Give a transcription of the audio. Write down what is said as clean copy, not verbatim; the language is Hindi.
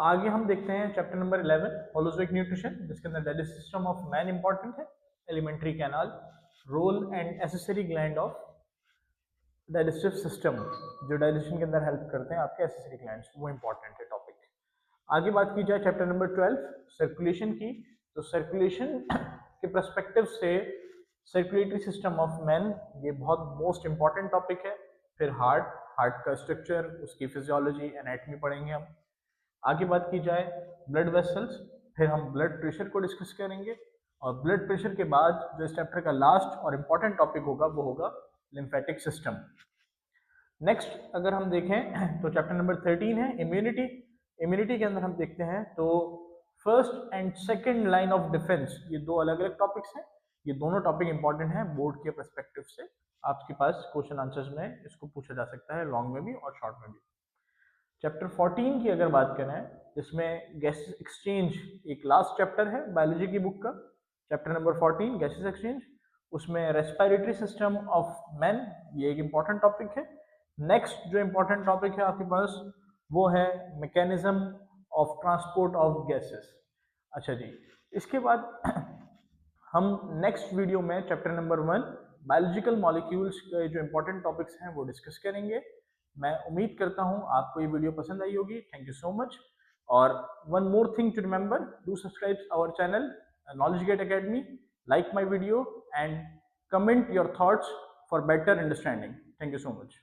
आगे हम देखते हैं चैप्टर नंबर 11 होलोजोइक न्यूट्रिशन, जिसके अंदर digestive system of man important है, alimentary canal, role and accessory gland of digestive system, जो डाइजेशन के अंदर हेल्प करते हैं आपके एसेसरी ग्लैंड्स, वो इंपॉर्टेंट है टॉपिक। आगे बात की जाए चैप्टर नंबर 12 सर्कुलेशन की, तो सर्कुलेशन के पर्सपेक्टिव से सर्कुलेटरी सिस्टम ऑफ मैन ये बहुत मोस्ट इंपॉर्टेंट टॉपिक है। फिर हार्ट का स्ट्रक्चर, उसकी फिजियोलॉजी, एनाटॉमी पढ़ेंगे हम। आगे बात की जाए ब्लड वेसल्स, फिर हम ब्लड प्रेशर को डिस्कस करेंगे, और ब्लड प्रेशर के बाद जो इस चैप्टर का लास्ट और इम्पॉर्टेंट टॉपिक होगा वो होगा लिम्फेटिक सिस्टम। नेक्स्ट अगर हम देखें तो चैप्टर नंबर 13 है इम्यूनिटी। इम्यूनिटी के अंदर हम देखते हैं तो first and second line of defence, ये दो अलग अलग टॉपिक्स हैं। ये दोनों टॉपिक इंपॉर्टेंट हैं बोर्ड के पर्सपेक्टिव से, आपके पास क्वेश्चन आंसर्स में इसको पूछा जा सकता है, लॉन्ग में भी और शॉर्ट में भी। चैप्टर 14 की अगर बात करें, जिसमें गैसेस एक्सचेंज एक लास्ट चैप्टर है बायोलॉजी की बुक का, चैप्टर नंबर 14 गैसेस एक्सचेंज, उसमें रेस्पिरेटरी सिस्टम ऑफ मैन, ये एक इंपॉर्टेंट टॉपिक है। नेक्स्ट जो इंपॉर्टेंट टॉपिक है आपके पास वो है mechanism of transport of gases. अच्छा जी, इसके बाद हम नेक्स्ट वीडियो में चैप्टर नंबर 1 बायोलॉजिकल मॉलिक्यूल्स के जो इंपॉर्टेंट टॉपिक्स हैं वो डिस्कस करेंगे। मैं उम्मीद करता हूं आपको ये वीडियो पसंद आई होगी। Thank you so much. और one more thing to remember, do subscribe our channel knowledge gate academy, like my video and comment your thoughts for better understanding. Thank you so much.